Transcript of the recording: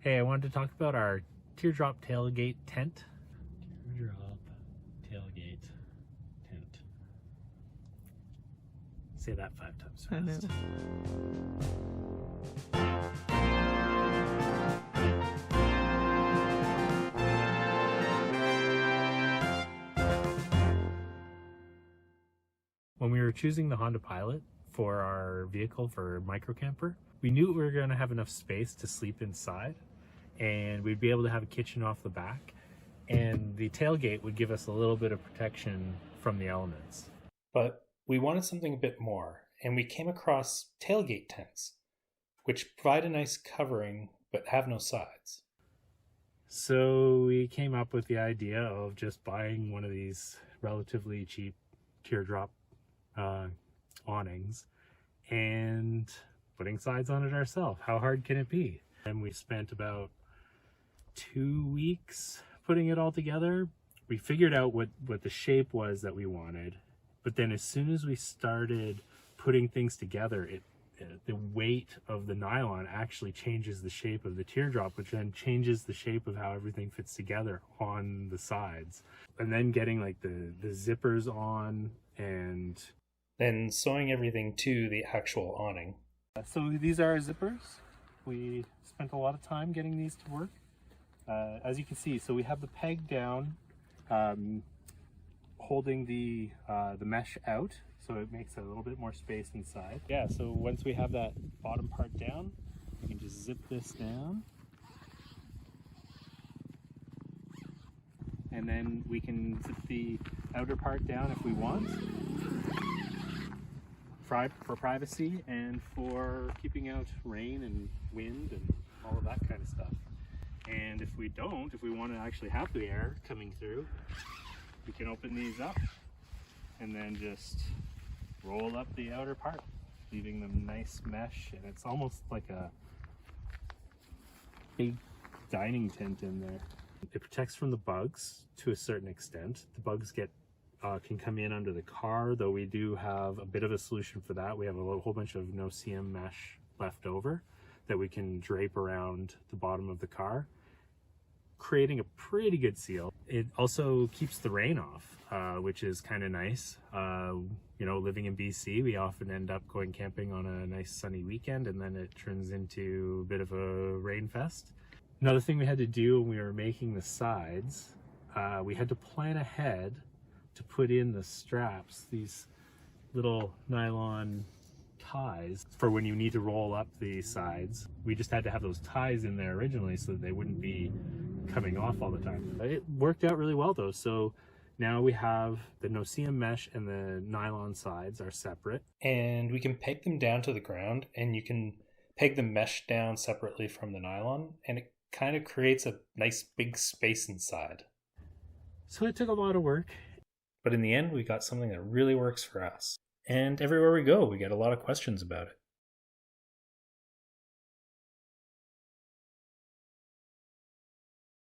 Hey, I wanted to talk about our teardrop tailgate tent. Teardrop tailgate tent. Say that 5 times I know. fast. When we were choosing the Honda Pilot for our vehicle for micro camper, we knew we were going to have enough space to sleep inside, and we'd be able to have a kitchen off the back, and the tailgate would give us a little bit of protection from the elements. But we wanted something a bit more, and we came across tailgate tents, which provide a nice covering but have no sides. So we came up with the idea of just buying one of these relatively cheap teardrop awnings and putting sides on it ourselves. How hard can it be? And we spent about 2 weeks putting it all together. We figured out what the shape was that we wanted, but then as soon as we started putting things together, the weight of the nylon actually changes the shape of the teardrop, which then changes the shape of how everything fits together on the sides. And then getting like the zippers on, and Then sewing everything to the actual awning. so these are our zippers. We spent a lot of time getting these to work. As you can see, so we have the peg down, holding the mesh out, so it makes a little bit more space inside. Yeah, so once we have that bottom part down, we can just zip this down. And then we can zip the outer part down if we want, for privacy and for keeping out rain and wind and all of that kind of stuff. And if we want to actually have the air coming through, we can open these up and then just roll up the outer part, leaving them nice mesh, and it's almost like a big dining tent in there. It protects from the bugs to a certain extent. The bugs can come in under the car, though we do have a bit of a solution for that. We have a whole bunch of no-seam mesh left over that we can drape around the bottom of the car, creating a pretty good seal. It also keeps the rain off, which is kind of nice. You know, living in BC, we often end up going camping on a nice sunny weekend, and then it turns into a bit of a rain fest. Another thing we had to do when we were making the sides, we had to plan ahead to put in the straps, these little nylon ties for when you need to roll up the sides. We just had to have those ties in there originally so that they wouldn't be coming off all the time. It worked out really well though. So now we have the no-seam mesh and the nylon sides are separate. And we can peg them down to the ground, and you can peg the mesh down separately from the nylon, and it kind of creates a nice big space inside. So it took a lot of work. But in the end, we got something that really works for us. And everywhere we go, we get a lot of questions about it.